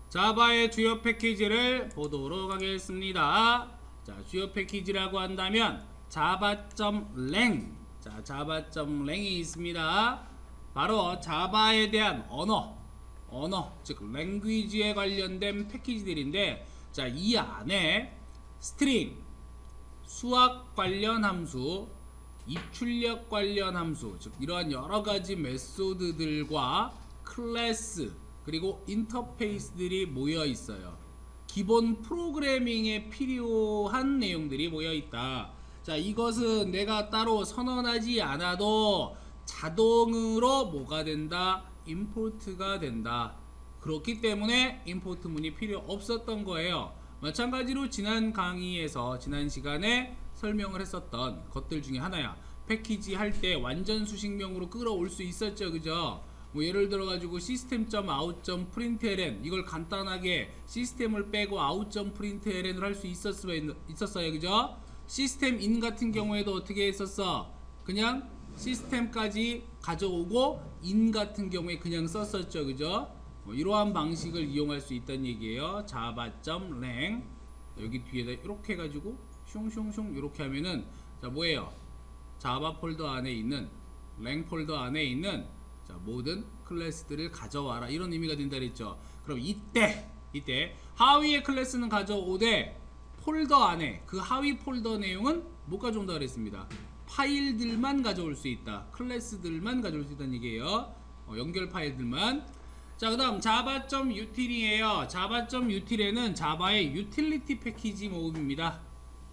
자바의 주요 패키지를 보도록 하겠습니다. 자, 주요 패키지라고 한다면 java.lang, 자, java.lang이 있습니다. 바로 자바에 대한 언어, 즉 랭귀지에 관련된 패키지들인데, 자, 이 안에 스트링, 수학 관련 함수, 입출력 관련 함수, 즉 이러한 여러 가지 메소드들과 클래스 그리고 인터페이스들이 모여 있어요. 기본 프로그래밍에 필요한 내용들이 모여 있다. 자, 이것은 내가 따로 선언하지 않아도 자동으로 뭐가 된다? 임포트가 된다. 그렇기 때문에 임포트 문이 필요 없었던 거예요. 마찬가지로 지난 강의에서 지난 시간에 설명을 했었던 것들 중에 하나야. 패키지 할 때 완전 수식명으로 끌어올 수 있었죠, 그죠? 뭐 예를 들어 가지고 system.out.println 이걸 간단하게 시스템을 빼고 out.println을 할 수 있었어요, 그죠? 시스템 인 같은 경우에도 어떻게 했었어? 그냥 시스템까지 가져오고 인 같은 경우에 그냥 썼었죠, 그죠? 이러한 방식을 이용할 수 있다는 얘기예요. java.lang 여기 뒤에다 이렇게 해가지고 슝슝슝 이렇게 하면은 자 뭐예요? 자바 폴더 안에 있는 lang 폴더 안에 있는 자 모든 클래스들을 가져와라 이런 의미가 된다 그랬죠. 그럼 이때 하위의 클래스는 가져오되 폴더 안에 그 하위 폴더 내용은 못 가져온다 그랬습니다. 파일들만 가져올 수 있다. 클래스들만 가져올 수 있다는 얘기예요. 연결 파일들만. 자, 그 다음 java.util이에요. java.util에는 자바의 유틸리티 패키지 모음입니다.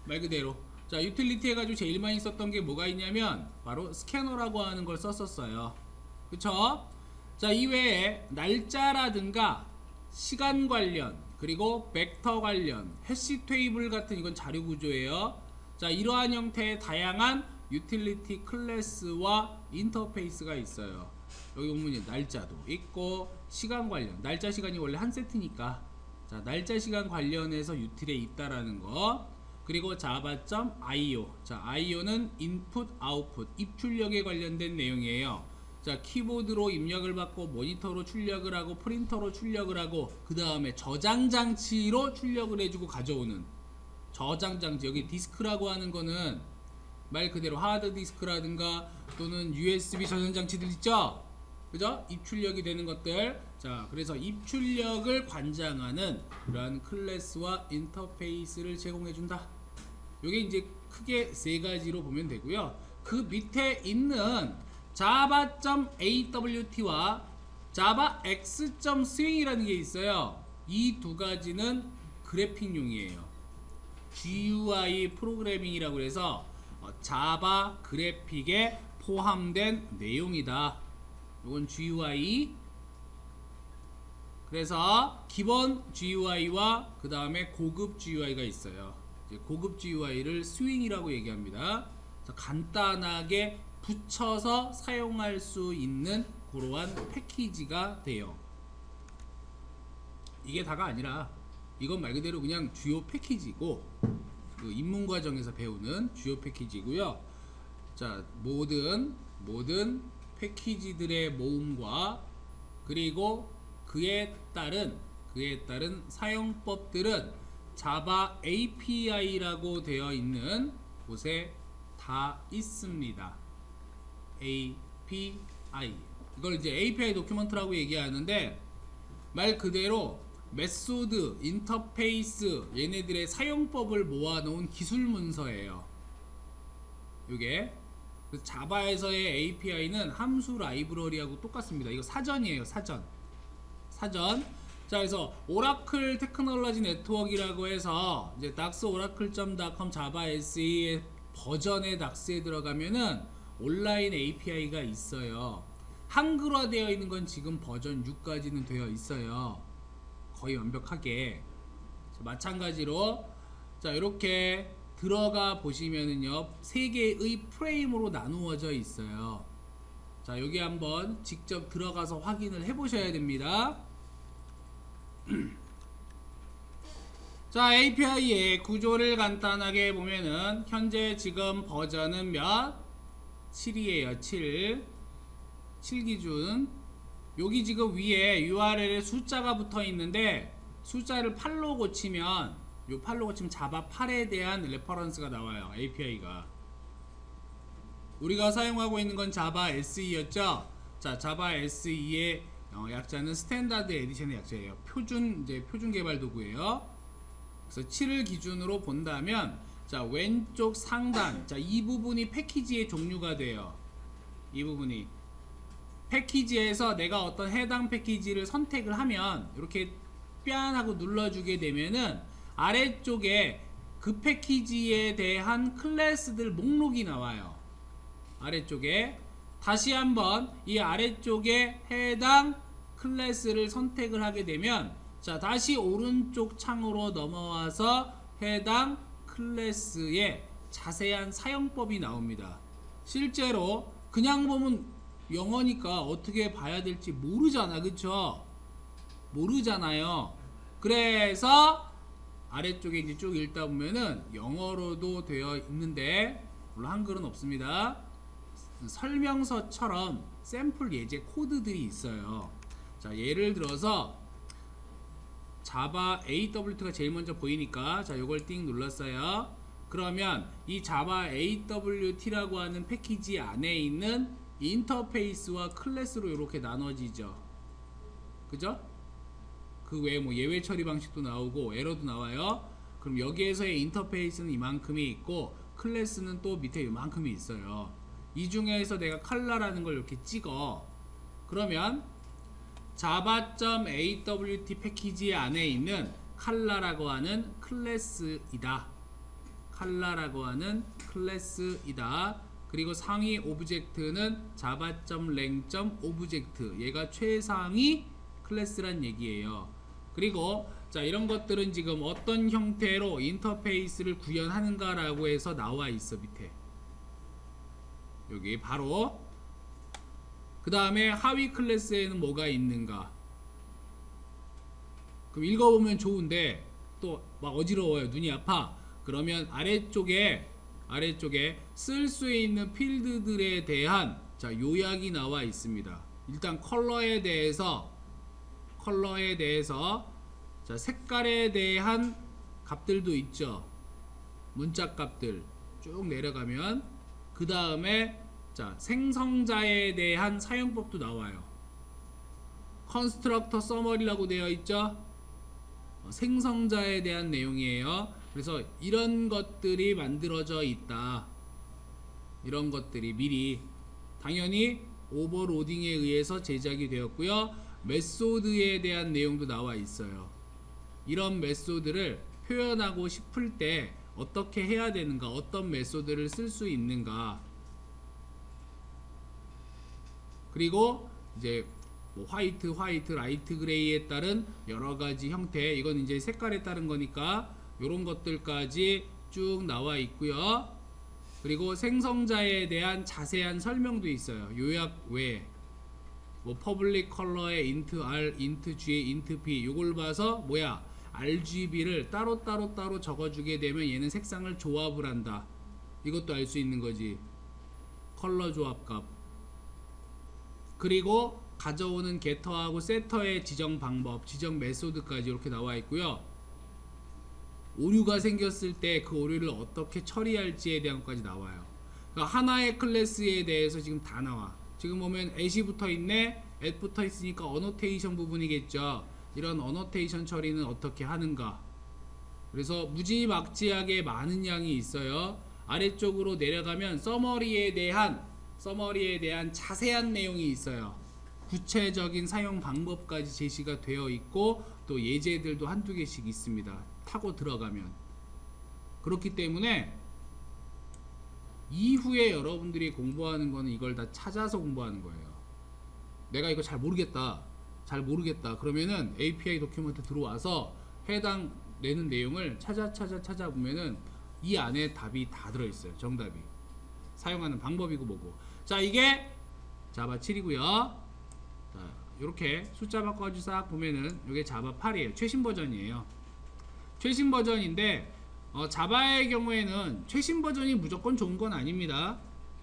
말 그대로. 자, 유틸리티 해가지고 제일 많이 썼던 게 뭐가 있냐면 바로 스캐너라고 하는 걸 썼었어요. 그쵸? 자, 이외에 날짜라든가 시간 관련 그리고 벡터 관련 해시 테이블 같은 이건 자료 구조예요. 자, 이러한 형태의 다양한 유틸리티 클래스와 인터페이스가 있어요. 여기 보면 날짜도 있고 시간 관련, 날짜 시간이 원래 한 세트니까 자, 날짜 시간 관련해서 유틸에 있다라는 거. 그리고 java.io, 자, io는 input, output, 입출력에 관련된 내용이에요. 자, 키보드로 입력을 받고 모니터로 출력을 하고 프린터로 출력을 하고 그 다음에 저장 장치로 출력을 해주고 가져오는 저장 장치. 여기 디스크라고 하는 거는 말 그대로 하드 디스크라든가 또는 USB 저장 장치들 있죠? 그죠? 입출력이 되는 것들. 자, 그래서 입출력을 관장하는 그러한 클래스와 인터페이스를 제공해준다. 요게 이제 크게 세 가지로 보면 되고요. 그 밑에 있는 java.awt와 javax.swing이라는 게 있어요. 이 두 가지는 그래픽용이에요. GUI 프로그래밍이라고 해서 자바 그래픽에 포함된 내용이다. 이건 GUI. 그래서 기본 GUI와 그 다음에 고급 GUI가 있어요. 이제 고급 GUI를 스윙이라고 얘기합니다. 간단하게 붙여서 사용할 수 있는 그러한 패키지가 돼요. 이게 다가 아니라 이건 말 그대로 그냥 주요 패키지고 그 입문 과정에서 배우는 주요 패키지고요. 자, 모든 패키지들의 모음과 그리고 그에 따른 사용법들은 자바 API라고 되어 있는 곳에 다 있습니다. API. 이걸 이제 API 도큐먼트라고 얘기하는데 말 그대로 메소드, 인터페이스 얘네들의 사용법을 모아놓은 기술 문서예요. 이게 자바에서의 API는 함수 라이브러리하고 똑같습니다. 이거 사전이에요. 사전. 자, 그래서 오라클 테크놀로지 네트워크라고 해서 이제 daxoracle.com 자바 SE의 버전의 닥스에 들어가면은 온라인 API가 있어요. 한글화 되어 있는 건 지금 버전 6까지는 되어 있어요. 거의 완벽하게. 마찬가지로 자, 이렇게 들어가 보시면은요 3개의 프레임으로 나누어져 있어요. 자, 여기 한번 직접 들어가서 확인을 해 보셔야 됩니다. 자, API의 구조를 간단하게 보면은 현재 지금 버전은 몇? 7이에요. 7 기준. 여기 지금 위에 URL에 숫자가 붙어 있는데 숫자를 8로 고치면 요 8로 고치면 자바 8에 대한 레퍼런스가 나와요. API가. 우리가 사용하고 있는 건 자바 SE였죠. 자, 자바 SE의 약자는 스탠다드 에디션의 약자예요. 표준 개발 도구예요. 그래서 7을 기준으로 본다면 자, 왼쪽 상단, 자, 이 부분이 패키지의 종류가 돼요. 이 부분이 패키지에서 내가 어떤 해당 패키지를 선택을 하면 이렇게 뺨 하고 눌러주게 되면은 아래쪽에 그 패키지에 대한 클래스들 목록이 나와요. 아래쪽에 다시 한번 이 아래쪽에 해당 클래스를 선택을 하게 되면 자, 다시 오른쪽 창으로 넘어와서 해당 클래스의 자세한 사용법이 나옵니다. 실제로 그냥 보면 영어니까 어떻게 봐야 될지 모르잖아, 그쵸? 모르잖아요. 그래서 아래쪽에 이제 쭉 읽다 보면은 영어로도 되어 있는데 물론 한글은 없습니다. 설명서처럼 샘플 예제 코드들이 있어요. 자, 예를 들어서 자바 AWT가 제일 먼저 보이니까 자, 요걸 띵 눌렀어요. 그러면 이 자바 AWT라고 하는 패키지 안에 있는 인터페이스와 클래스로 이렇게 나눠지죠. 그죠? 그 외에 뭐 예외 처리 방식도 나오고 에러도 나와요. 그럼 여기에서의 인터페이스는 이만큼이 있고 클래스는 또 밑에 이만큼이 있어요. 이 중에서 내가 컬러라는 걸 이렇게 찍어. 그러면 java.awt 패키지 안에 있는 컬러라고 하는 클래스이다. 컬러라고 하는 클래스이다. 그리고 상위 오브젝트는 java.lang.object. 얘가 최상위 클래스란 얘기예요. 그리고 자, 이런 것들은 지금 어떤 형태로 인터페이스를 구현하는가라고 해서 나와 있어. 밑에 여기 바로 그 다음에 하위 클래스에는 뭐가 있는가. 그럼 읽어보면 좋은데 또 막 어지러워요. 눈이 아파. 그러면 아래쪽에 쓸 수 있는 필드들에 대한 자, 요약이 나와 있습니다. 일단 컬러에 대해서 자, 색깔에 대한 값들도 있죠. 문자 값들 쭉 내려가면 그 다음에 자, 생성자에 대한 사용법도 나와요. 컨스트럭터 서머리라고 되어 있죠. 생성자에 대한 내용이에요. 그래서 이런 것들이 만들어져 있다. 이런 것들이 미리 당연히 오버로딩에 의해서 제작이 되었고요. 메소드에 대한 내용도 나와 있어요. 이런 메소드를 표현하고 싶을 때 어떻게 해야 되는가, 어떤 메소드를 쓸 수 있는가. 그리고 이제 뭐 화이트, 라이트 그레이에 따른 여러 가지 형태, 이건 이제 색깔에 따른 거니까 이런 것들까지 쭉 나와 있고요. 그리고 생성자에 대한 자세한 설명도 있어요. 요약 외에 뭐 퍼블릭 컬러의 int r, int g, int p 요걸 봐서 뭐야 RGB를 따로 적어주게 되면 얘는 색상을 조합을 한다. 이것도 알 수 있는 거지. 컬러 조합값. 그리고 가져오는 게터하고 세터의 지정 방법, 지정 메소드까지 이렇게 나와 있고요. 오류가 생겼을 때 그 오류를 어떻게 처리할지에 대한 것까지 나와요. 그러니까 하나의 클래스에 대해서 지금 다 나와. 지금 보면 at이 붙어 있네. at 붙어 있으니까 어노테이션 부분이겠죠. 이런 어노테이션 처리는 어떻게 하는가. 그래서 무지막지하게 많은 양이 있어요. 아래쪽으로 내려가면 서머리에 대한 자세한 내용이 있어요. 구체적인 사용 방법까지 제시가 되어 있고 또 예제들도 한두 개씩 있습니다. 타고 들어가면. 그렇기 때문에 이후에 여러분들이 공부하는 거는 이걸 다 찾아서 공부하는 거예요. 내가 이거 잘 모르겠다. 그러면은 API 도큐먼트 들어와서 해당 내는 내용을 찾아보면은 이 안에 답이 다 들어있어요. 정답이. 사용하는 방법이고 뭐고. 자, 이게 자바 7이고요. 자, 요렇게 숫자 바꿔가지고 싹 보면은 이게 자바 8이에요. 최신 버전이에요. 최신 버전인데 자바의 경우에는 최신 버전이 무조건 좋은 건 아닙니다.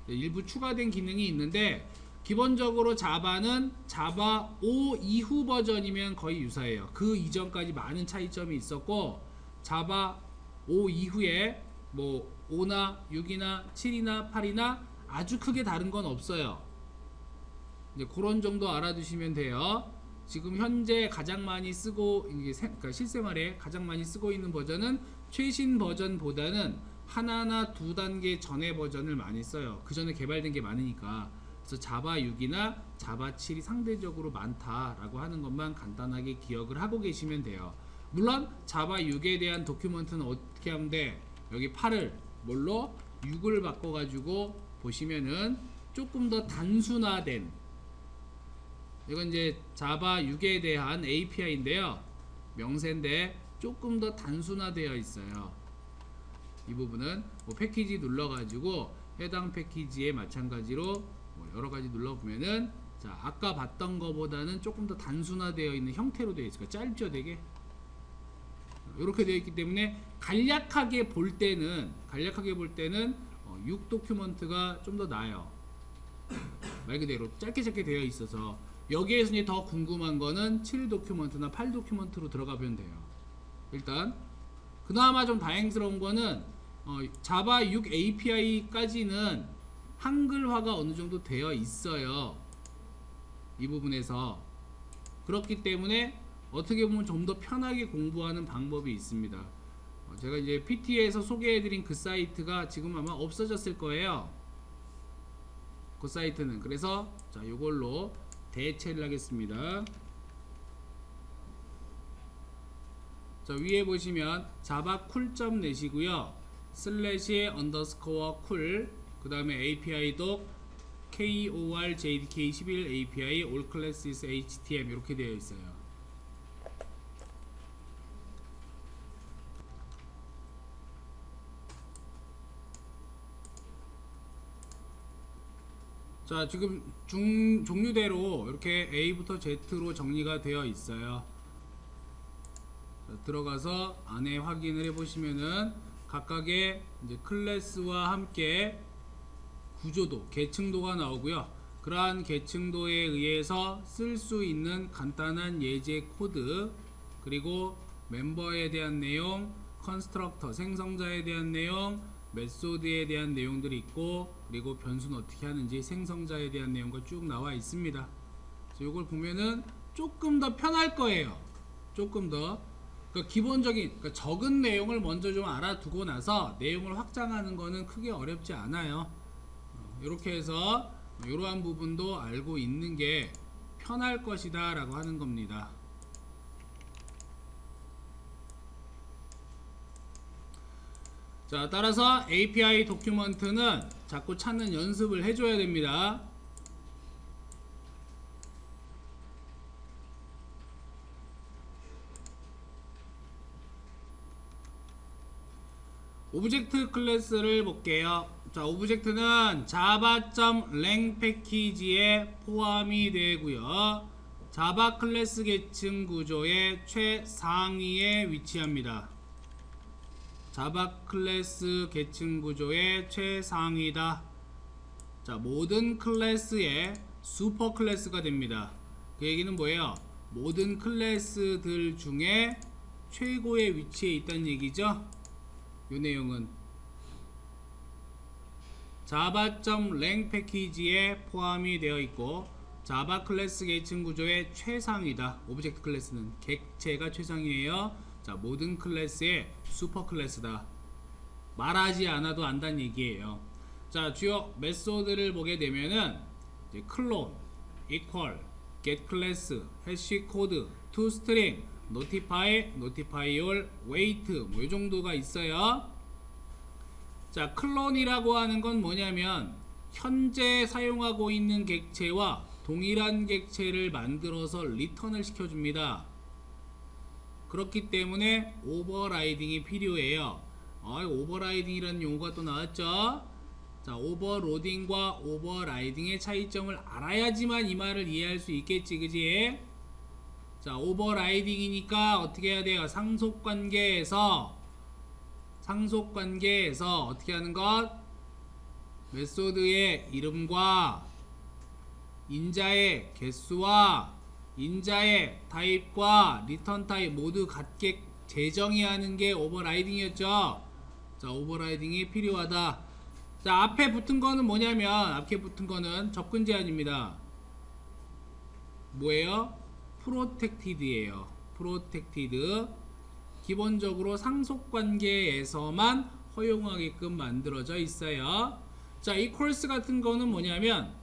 일부 추가된 기능이 있는데 기본적으로 자바는 자바 5 이후 버전이면 거의 유사해요. 그 이전까지 많은 차이점이 있었고 자바 5 이후에 뭐 5나 6이나 7이나 8이나 아주 크게 다른 건 없어요. 이제 그런 정도 알아두시면 돼요. 지금 현재 가장 많이 쓰고 그러니까 실생활에 가장 많이 쓰고 있는 버전은 최신 버전보다는 하나나 두 단계 전의 버전을 많이 써요. 그 전에 개발된 게 많으니까. 그래서 자바 6이나 자바 7이 상대적으로 많다라고 하는 것만 간단하게 기억을 하고 계시면 돼요. 물론 자바 6에 대한 도큐먼트는 어떻게 하면 돼? 여기 8을 뭘로? 6을 바꿔가지고 보시면은 조금 더 단순화된, 이건 이제 자바 6에 대한 API인데요. 명세인데 조금 더 단순화되어 있어요. 이 부분은 뭐 패키지 눌러가지고 해당 패키지에 마찬가지로 뭐 여러가지 눌러보면은 자 아까 봤던 거보다는 조금 더 단순화되어 있는 형태로 되어 있어요. 짧죠 되게. 이렇게 되어 있기 때문에 간략하게 볼 때는 6 도큐먼트가 좀 더 나아요. 말 그대로 짧게 되어 있어서 여기에서 이제 더 궁금한 거는 7 도큐먼트나 8 도큐먼트로 들어가면 돼요. 일단 그나마 좀 다행스러운 거는 자바 6 API까지는 한글화가 어느 정도 되어 있어요. 이 부분에서 그렇기 때문에 어떻게 보면 좀 더 편하게 공부하는 방법이 있습니다. 제가 이제 PT에서 소개해드린 그 사이트가 지금 아마 없어졌을 거예요. 그 사이트는. 그래서 자 이걸로 대체를 하겠습니다. 자 위에 보시면 자바 쿨점 내시고요. 슬래시 언더스코어 쿨 그 다음에 API도 KOR JDK 11 API All Classes HTML 이렇게 되어 있어요. 자 지금 종류대로 이렇게 A부터 Z로 정리가 되어 있어요. 자, 들어가서 안에 확인을 해보시면은 각각의 이제 클래스와 함께 구조도, 계층도가 나오고요. 그러한 계층도에 의해서 쓸 수 있는 간단한 예제 코드, 그리고 멤버에 대한 내용, 컨스트럭터, 생성자에 대한 내용, 메소드에 대한 내용들이 있고, 그리고 변수는 어떻게 하는지 생성자에 대한 내용과 쭉 나와 있습니다. 그래서 이걸 보면은 조금 더 편할 거예요. 조금 더. 그러니까 기본적인, 그러니까 적은 내용을 먼저 좀 알아두고 나서 내용을 확장하는 거는 크게 어렵지 않아요. 이렇게 해서 이러한 부분도 알고 있는 게 편할 것이다 라고 하는 겁니다. 자 따라서 API 도큐먼트는 자꾸 찾는 연습을 해줘야 됩니다. 오브젝트 클래스를 볼게요. 자 오브젝트는 java.lang 패키지에 포함이 되고요. 자바 클래스 계층 구조의 최상위에 위치합니다. 자바 클래스 계층 구조의 최상위다. 자 모든 클래스의 슈퍼 클래스가 됩니다. 그 얘기는 뭐예요? 모든 클래스들 중에 최고의 위치에 있다는 얘기죠. 이 내용은 java.lang 패키지에 포함이 되어 있고 자바 클래스 계층 구조의 최상위다. 오브젝트 클래스는 객체가 최상위에요. 자 모든 클래스의 슈퍼 클래스다. 말하지 않아도 안다는 얘기예요. 자 주요 메소드를 보게 되면은 이제 클론, equal, get class, hash code, toString, notify, notify all, wait 뭐 이 정도가 있어요. 자 클론이라고 하는 건 뭐냐면 현재 사용하고 있는 객체와 동일한 객체를 만들어서 리턴을 시켜줍니다. 그렇기 때문에 오버라이딩이 필요해요. 오버라이딩이라는 용어가 또 나왔죠. 자 오버로딩과 오버라이딩의 차이점을 알아야지만 이 말을 이해할 수 있겠지, 그지? 자 오버라이딩이니까 어떻게 해야 돼요? 상속관계에서 어떻게 하는 것? 메소드의 이름과 인자의 개수와 인자의 타입과 리턴 타입 모두 같게 재정의하는 하는 게 오버라이딩이었죠. 자, 오버라이딩이 필요하다. 자, 앞에 붙은 거는 뭐냐면, 앞에 붙은 거는 접근 제한입니다. 뭐예요? 프로텍티드예요. 프로텍티드. 기본적으로 상속 관계에서만 허용하게끔 만들어져 있어요. 자, 이 코र्스 같은 거는 뭐냐면,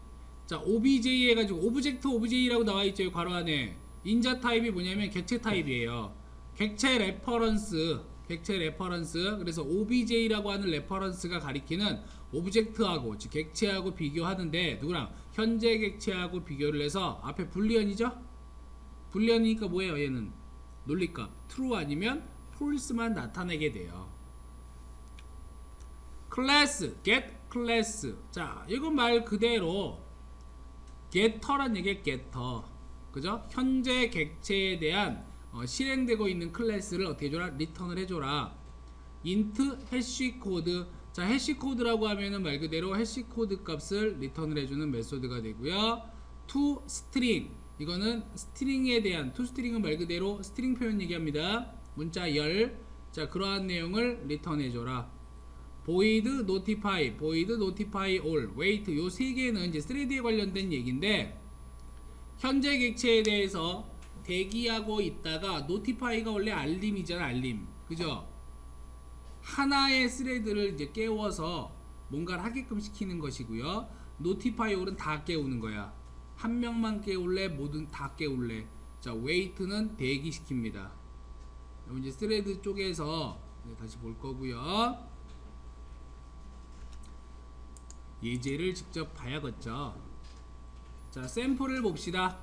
자, OBJ 해가지고 오브젝트 OBJ라고 나와 있죠. 괄호 안에. 인자 타입이 뭐냐면 객체 타입이에요. 객체 레퍼런스. 객체 레퍼런스. 그래서 OBJ라고 하는 레퍼런스가 가리키는 오브젝트하고 즉 객체하고 비교하는데 누구랑 현재 객체하고 비교를 해서 앞에 불리언이죠. 불리언이니까 뭐예요? 얘는 논리값 true 아니면 false만 나타내게 돼요. 클래스, get 클래스. 자, 이건 말 그대로 getter란 얘기예요. getter. 그죠? 현재 객체에 대한 실행되고 있는 클래스를 어떻게 해줘라? 리턴을 해줘라. int 해시 코드. 자, 해시 코드라고 하면은 말 그대로 해시 코드 값을 리턴을 해주는 메소드가 되고요. to string. 이거는 스트링에 대한, to string은 말 그대로 스트링 표현 얘기합니다. 문자 열. 자, 그러한 내용을 리턴해줘라. void notify, void notify all, wait. 요 세 개는 이제 thread에 관련된 얘기인데, 현재 객체에 대해서 대기하고 있다가 notify가 원래 알림이잖아, 알림. 그죠? 하나의 스레드를 이제 깨워서 뭔가를 하게끔 시키는 것이고요. notify all은 다 깨우는 거야. 한 명만 깨울래? 모든 다 깨울래? 자, wait는 대기시킵니다. 이제 스레드 쪽에서 다시 볼 거고요. 예제를 직접 봐야겠죠. 자, 샘플을 봅시다.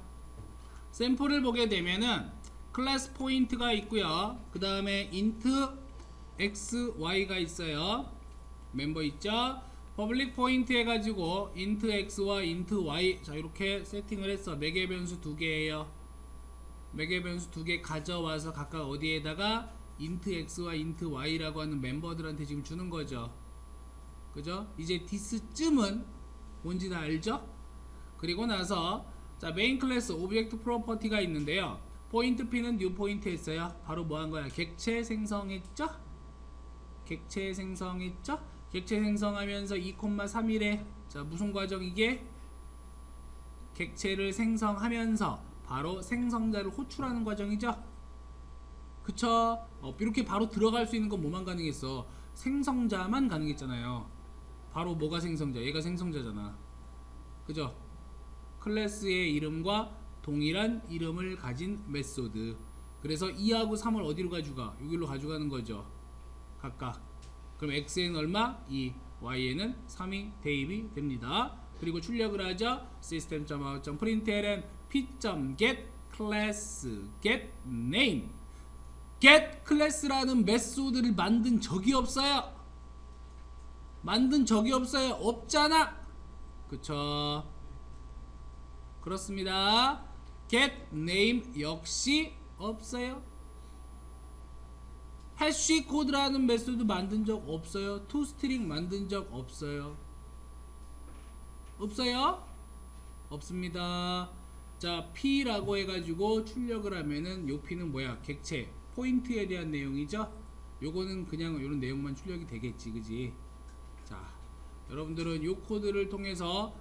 샘플을 보게 되면은 클래스 포인트가 있고요. 그 다음에 int x, y가 있어요. 멤버 있죠? 퍼블릭 포인트 해가지고 int x와 int y. 자, 이렇게 세팅을 했어. 매개 변수 두 개예요. 매개 변수 두 개 가져와서 각각 어디에다가 int x와 int y라고 하는 멤버들한테 지금 주는 거죠. 그죠? 이제 this쯤은 뭔지 다 알죠? 그리고 나서 자, 메인 클래스 오브젝트 프로퍼티가 있는데요. 포인트 p는 뉴 포인트 했어요. 바로 뭐 한 거야? 객체 생성했죠? 객체 생성했죠? 객체 생성하면서 2,3일에 자, 무슨 과정 이게? 객체를 생성하면서 바로 생성자를 호출하는 과정이죠? 그쵸? 이렇게 바로 들어갈 수 있는 건 뭐만 가능했어? 생성자만 가능했잖아요. 바로 뭐가 생성자? 얘가 생성자잖아. 그죠? 클래스의 이름과 동일한 이름을 가진 메소드. 그래서 2하고 3을 어디로 가져가? 여기로 가져가는 거죠. 각각. 그럼 x에는 얼마? 2, y에는 3이 대입이 됩니다. 그리고 출력을 하죠. system.out.println p.get class get name. get class라는 메소드를 만든 적이 없어요. 만든 적이 없어요. 없잖아. 그쵸? 그렇습니다. get name 역시 없어요. 해시 코드라는 메소드 만든 적 없어요. toString 만든 적 없어요. 없어요? 없습니다. 자, p라고 해가지고 출력을 하면은 요 p는 뭐야? 객체 포인트에 대한 내용이죠. 요거는 그냥 요런 내용만 출력이 되겠지, 그지? 자, 여러분들은 요 코드를 통해서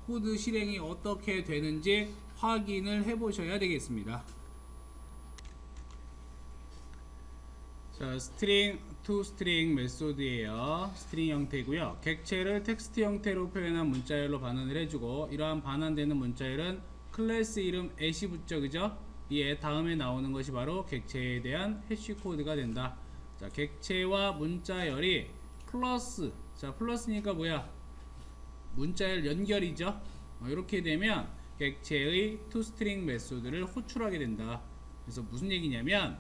코드 실행이 어떻게 되는지 확인을 해 보셔야 되겠습니다. 자, string to string 메소드예요. 스트링 형태고요. 객체를 텍스트 형태로 표현한 문자열로 반환을 해주고, 이러한 반환되는 문자열은 클래스 이름 at이 붙죠, 그죠? 이 at 다음에 나오는 것이 바로 객체에 대한 해시 코드가 된다. 자, 객체와 문자열이 플러스. 자, 플러스니까 뭐야? 문자열 연결이죠. 이렇게 되면 객체의 toString 메소드를 호출하게 된다. 그래서 무슨 얘기냐면,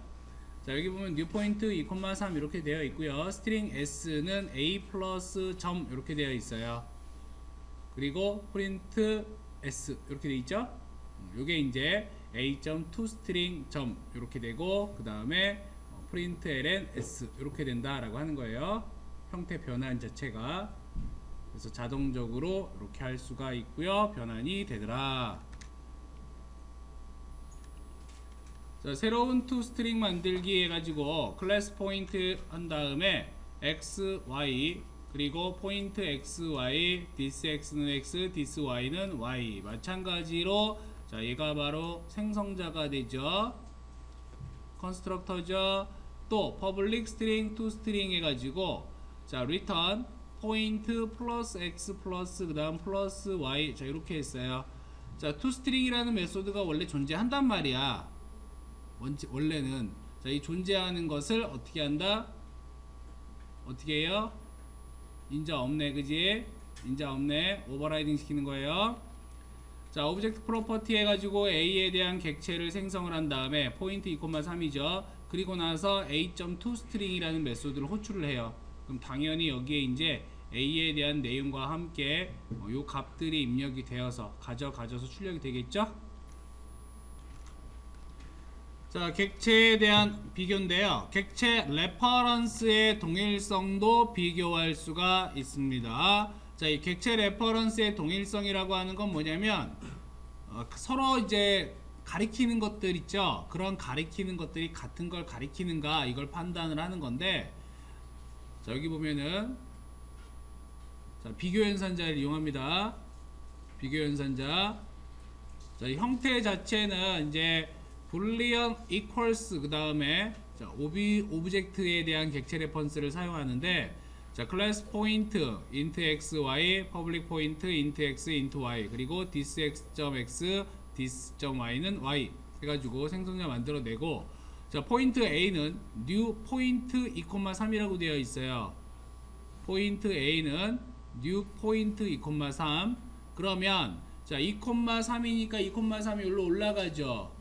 자, 여기 보면 new 포인트 2,3 이렇게 되어 있고요. string s는 a 플러스 점 이렇게 되어 있어요. 그리고 print s 이렇게 되어 있죠. 요게 이제 a.toString 점 이렇게 되고, 그 다음에 println s 이렇게 된다라고 하는 거예요. 형태 변환 자체가. 그래서 자동적으로 이렇게 할 수가 있고요. 변환이 되더라. 자, 새로운 toString 만들기 해가지고 클래스 포인트 한 다음에 x, y 그리고 포인트 x, y, this x는 x, this y는 y 마찬가지로 자 얘가 바로 생성자가 되죠. 컨스트럭터죠. 또 public string, toString 해가지고 자 return 포인트 플러스 x 플러스 그 다음 플러스 y 자 이렇게 했어요. 자 toString이라는 메소드가 원래 존재한단 말이야. 원래는 자 이 존재하는 것을 어떻게 한다? 어떻게 해요? 인자 없네, 그지? 인자 없네. 오버라이딩 시키는 거예요. 자 오브젝트 프로퍼티 해가지고 a에 대한 객체를 생성을 한 다음에 포인트 2,3이죠. 그리고 나서 a.toString이라는 메소드를 호출을 해요. 그럼 당연히 여기에 이제 a에 대한 내용과 함께 요 값들이 입력이 되어서 가져서 출력이 되겠죠. 자 객체에 대한 비교인데요. 객체 레퍼런스의 동일성도 비교할 수가 있습니다. 자 이 객체 레퍼런스의 동일성이라고 하는 건 뭐냐면 서로 이제 가리키는 것들 있죠. 그런 가리키는 것들이 같은 걸 가리키는가 이걸 판단을 하는 건데 자 여기 보면은 자 비교 연산자를 이용합니다. 비교 연산자 자 형태 자체는 이제 불리언 equals 그 다음에 자 오브젝트에 대한 객체 레퍼런스를 사용하는데 자 클래스 포인트 int x y 퍼블릭 포인트 int x int y 그리고 this x.x this.y는 y 해가지고 생성자 만들어내고 자 포인트 a는 new 포인트 2,3이라고 되어 있어요. 포인트 a는 new 포인트 2,3 그러면 자 2,3이니까 2,3이 여기로 올라가죠.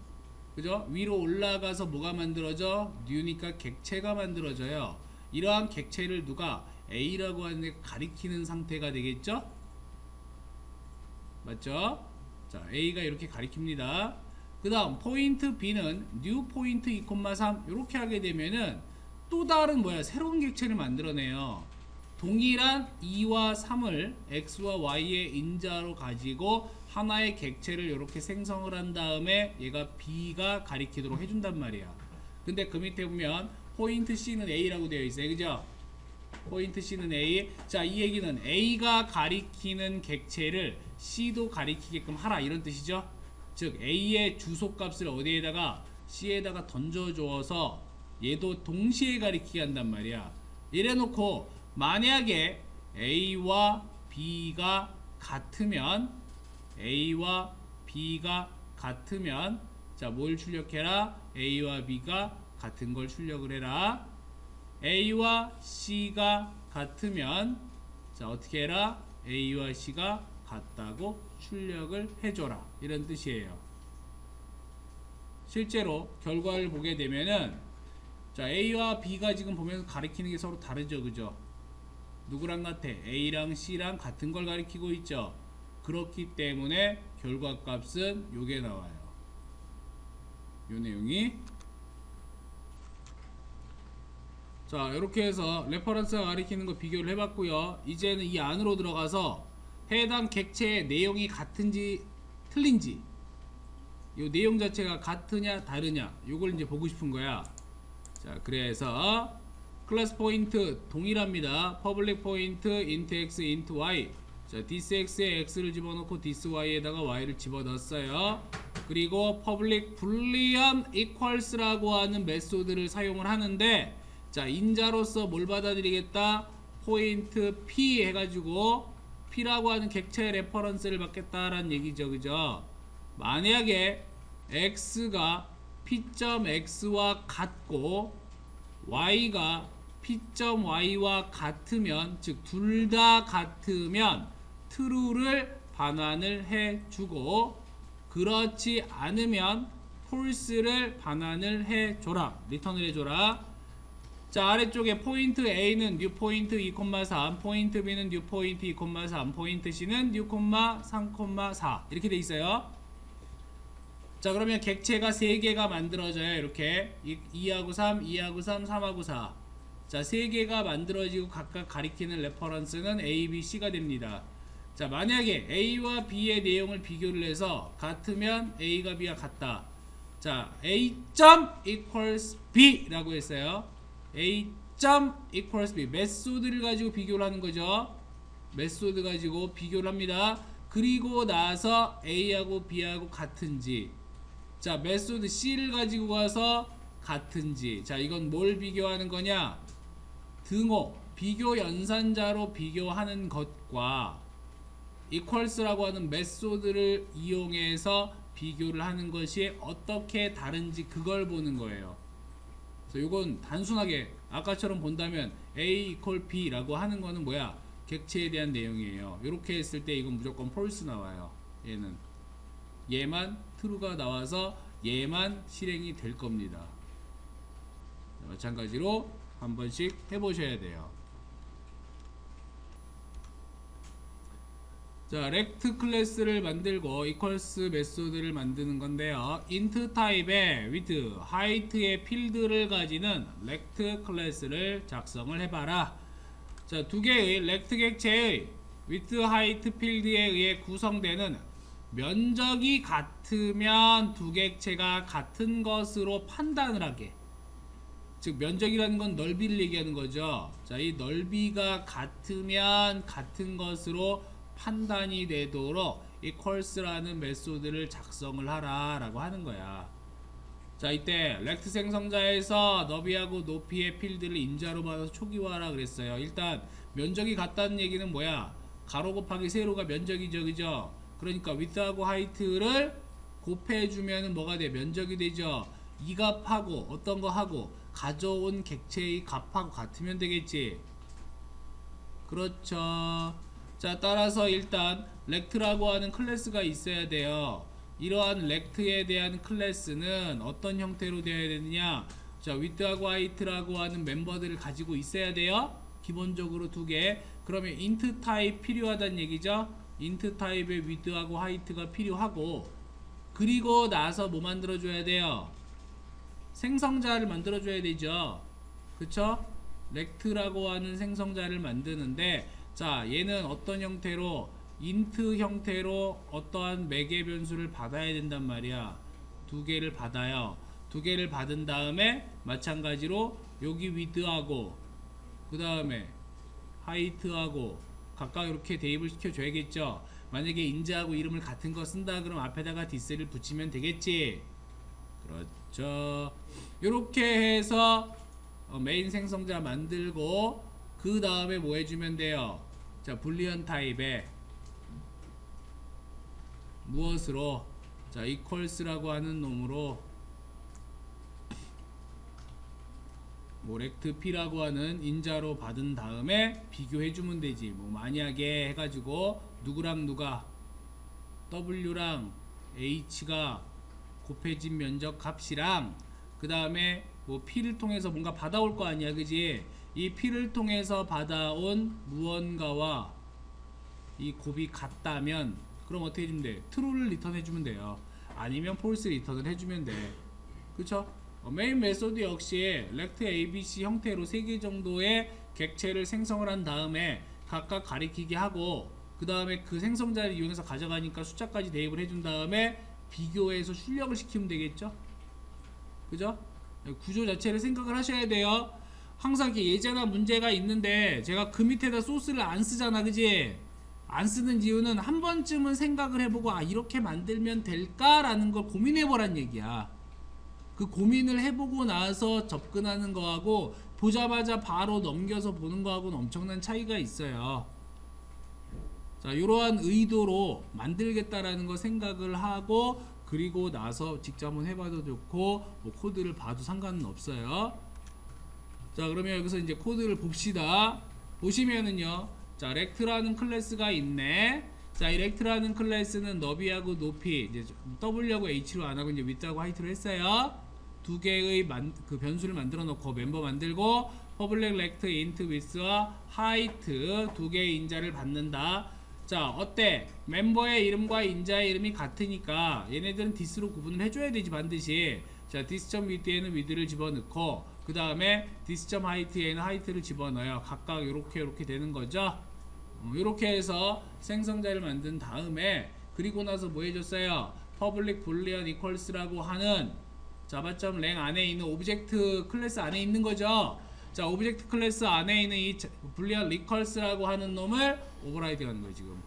그죠? 위로 올라가서 뭐가 만들어져? new니까 객체가 만들어져요. 이러한 객체를 누가 a라고 하는 데 가리키는 상태가 되겠죠? 맞죠? 자 a가 이렇게 가리킵니다. 그 다음 포인트 b는 new 포인트 2,3 이렇게 하게 되면은 또 다른 뭐야 새로운 객체를 만들어내요. 동일한 2와 3을 x와 y의 인자로 가지고 하나의 객체를 이렇게 생성을 한 다음에 얘가 b가 가리키도록 해준단 말이야. 근데 그 밑에 보면 포인트 c는 a라고 되어 있어요. 그죠? 포인트 c는 a. 자, 이 얘기는 a가 가리키는 객체를 c도 가리키게끔 하라 이런 뜻이죠. 즉 a의 주소값을 어디에다가 c에다가 던져주어서 얘도 동시에 가리키게 한단 말이야. 이래놓고 만약에 a와 b가 같으면 자 뭘 출력해라? a와 b가 같은 걸 출력을 해라. a와 c가 같으면 자 어떻게 해라? a와 c가 같다고 출력을 해줘라 이런 뜻이에요. 실제로 결과를 보게 되면은 자 a와 b가 지금 보면 가리키는 게 서로 다르죠. 그죠? 누구랑 같아? a랑 c랑 같은 걸 가리키고 있죠. 그렇기 때문에 결과값은 요게 나와요. 요 내용이 자 이렇게 해서 레퍼런스가 가리키는 거 비교를 해봤고요. 이제는 이 안으로 들어가서 해당 객체의 내용이 같은지 틀린지 요 내용 자체가 같으냐 다르냐 요걸 이제 보고 싶은 거야. 자 그래서 클래스 포인트 동일합니다. 퍼블릭 포인트 int x int y 자 this x에 x를 집어넣고 this y에다가 y를 집어넣었어요. 그리고 public boolean equals라고 하는 메소드를 사용을 하는데 자 인자로서 뭘 받아들이겠다? 포인트 p 해가지고 p라고 하는 객체 레퍼런스를 받겠다라는 얘기죠. 그죠? 만약에 x가 p.x와 같고 y가 p.y와 같으면 즉 둘 다 같으면 true를 반환을 해주고 그렇지 않으면 false를 반환을 해줘라. 리턴을 해줘라. 자 아래쪽에 포인트 A는 new 포인트 2,3 포인트 B는 new 포인트 2,3 포인트 C는 new 3,4 이렇게 돼 있어요. 자 그러면 객체가 3개가 만들어져요. 이렇게 2하고 3, 2하고 3, 3하고 4 자, 세 개가 만들어지고 각각 가리키는 레퍼런스는 A, B, C가 됩니다. 자, 만약에 A와 B의 내용을 비교를 해서 같으면 A가 B와 같다. 자, A equals B 라고 했어요. A equals B. 메소드를 가지고 비교를 하는 거죠. 메소드 가지고 비교를 합니다. 그리고 나서 A하고 B하고 같은지, 자, 메소드 C를 가지고 가서 같은지. 자, 이건 뭘 비교하는 거냐? 등호, 비교 연산자로 비교하는 것과 equals라고 하는 메소드를 이용해서 비교를 하는 것이 어떻게 다른지 그걸 보는 거예요. 그래서 이건 단순하게 아까처럼 본다면 A equal B라고 하는 거는 뭐야? 객체에 대한 내용이에요. 이렇게 했을 때 이건 무조건 false 나와요. 얘만 true가 나와서 얘만 실행이 될 겁니다. 마찬가지로 한 번씩 해보셔야 돼요. 자, rect 클래스를 만들고 equals 메소드를 만드는 건데요. int 타입의 width, height의 필드를 가지는 rect 클래스를 작성을 해봐라. 자, 두 개의 rect 객체의 width, height 필드에 의해 구성되는 면적이 같으면 두 객체가 같은 것으로 판단을 하게. 즉, 면적이라는 건 넓이를 얘기하는 거죠. 자, 이 넓이가 같으면 같은 것으로 판단이 되도록 equals라는 메소드를 작성을 하라 라고 하는 거야. 자, 이때 rect 생성자에서 너비하고 높이의 필드를 인자로 받아서 초기화하라 그랬어요. 일단 면적이 같다는 얘기는 뭐야? 가로 곱하기 세로가 면적이죠, 그죠? 그러니까 width하고 height를 곱해주면 뭐가 돼? 면적이 되죠. 이 값하고 어떤 거 하고 가져온 객체의 값하고 같으면 되겠지. 그렇죠. 자, 따라서 일단 rect라고 하는 클래스가 있어야 돼요. 이러한 rect에 대한 클래스는 어떤 형태로 되어야 되느냐? 자, width하고 height라고 하는 멤버들을 가지고 있어야 돼요. 기본적으로 두 개. 그러면 int 타입 필요하다는 얘기죠. int 타입의 width하고 height가 필요하고, 그리고 나서 뭐 만들어줘야 돼요? 생성자를 만들어줘야 되죠. 그쵸? rect라고 하는 생성자를 만드는데, 자, 얘는 어떤 형태로? int 형태로 어떠한 매개 변수를 받아야 된단 말이야. 두 개를 받아요. 두 개를 받은 다음에 마찬가지로 여기 width하고 그 다음에 height하고 각각 이렇게 대입을 시켜줘야겠죠. 만약에 인자하고 이름을 같은 거 쓴다 그럼 앞에다가 this를 붙이면 되겠지. 그렇죠. 이렇게 해서 메인 생성자 만들고 그 다음에 뭐 해주면 돼요? 자, 불리언 타입에 무엇으로? 자, equals라고 하는 놈으로 뭐 rect p라고 하는 인자로 받은 다음에 비교해주면 되지. 뭐 만약에 해가지고 누구랑 누가 w랑 h가 곱해진 면적 값이랑 그 다음에 뭐 p를 통해서 뭔가 받아올 거 아니야, 그지? 이 p를 통해서 받아온 무언가와 이 곱이 같다면 그럼 어떻게 해주면 돼? true를 리턴 해주면 돼요. 아니면 false 리턴을 해주면 돼. 그쵸? 메인 메소드 역시 rect abc 형태로 3개 정도의 객체를 생성을 한 다음에 각각 가리키게 하고 그 다음에 그 생성자를 이용해서 가져가니까 숫자까지 대입을 해준 다음에 비교해서 출력을 시키면 되겠죠? 그죠? 구조 자체를 생각을 하셔야 돼요. 항상 이렇게 예제나 문제가 있는데 제가 그 밑에다 소스를 안 쓰잖아, 그지? 안 쓰는 이유는 한 번쯤은 생각을 해보고 아, 이렇게 만들면 될까라는 걸 고민해보란 얘기야. 그 고민을 해보고 나서 접근하는 거하고 보자마자 바로 넘겨서 보는 거하고는 엄청난 차이가 있어요. 자, 이러한 의도로 만들겠다라는 거 생각을 하고 그리고 나서 직접 한번 해봐도 좋고 뭐 코드를 봐도 상관은 없어요. 자, 그러면 여기서 이제 코드를 봅시다. 보시면은요, 자, rect라는 클래스가 있네. 자, 이 rect라는 클래스는 너비하고 높이 이제 w하고 h로 안 하고 이제 width하고 height로 했어요. 두 개의 그 변수를 만들어 놓고 멤버 만들고 public rect int width와 height 두 개의 인자를 받는다. 자, 어때? 멤버의 이름과 인자의 이름이 같으니까 얘네들은 this로 구분을 해줘야 되지 반드시. 자, 자, 디스점 위드에는 위드를 집어넣고 그 다음에 디스점 하이트에는 하이트를 집어넣어요. 각각 이렇게 되는 거죠. 이렇게 해서 생성자를 만든 다음에 그리고 나서 뭐 해줬어요? 퍼블릭 불리언 이퀄스라고 하는 자바.랭 안에 있는 오브젝트 클래스 안에 있는 거죠. 자, 오브젝트 클래스 안에 있는 이 불리언 리컬스라고 하는 놈을 오버라이딩하는 거예요. 지금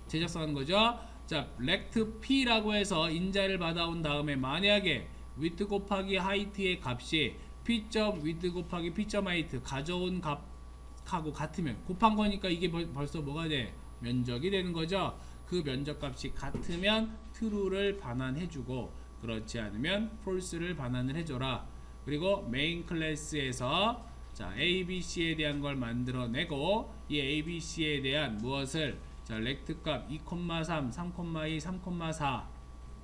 제작성하는 거죠. 자, 렉트 p라고 해서 인자를 받아온 다음에 만약에 width 곱하기 height의 값이 p.width 곱하기 p.height 가져온 값하고 같으면 곱한 거니까 이게 벌써 뭐가 돼? 면적이 되는 거죠. 그 면적 값이 같으면 true를 반환해주고 그렇지 않으면 false를 반환을 해줘라. 그리고 메인 클래스에서 자, ABC에 대한 걸 만들어내고 이 ABC에 대한 무엇을 자, 렉트 값 2,3, 3,2, 3,4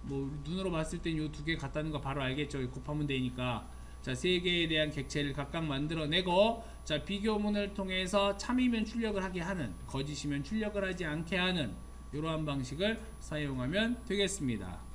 뭐 눈으로 봤을 땐 요 두 개 같다는 거 바로 알겠죠. 곱하면 되니까. 자, 세 개에 대한 객체를 각각 만들어내고 자, 비교문을 통해서 참이면 출력을 하게 하는 거짓이면 출력을 하지 않게 하는 이러한 방식을 사용하면 되겠습니다.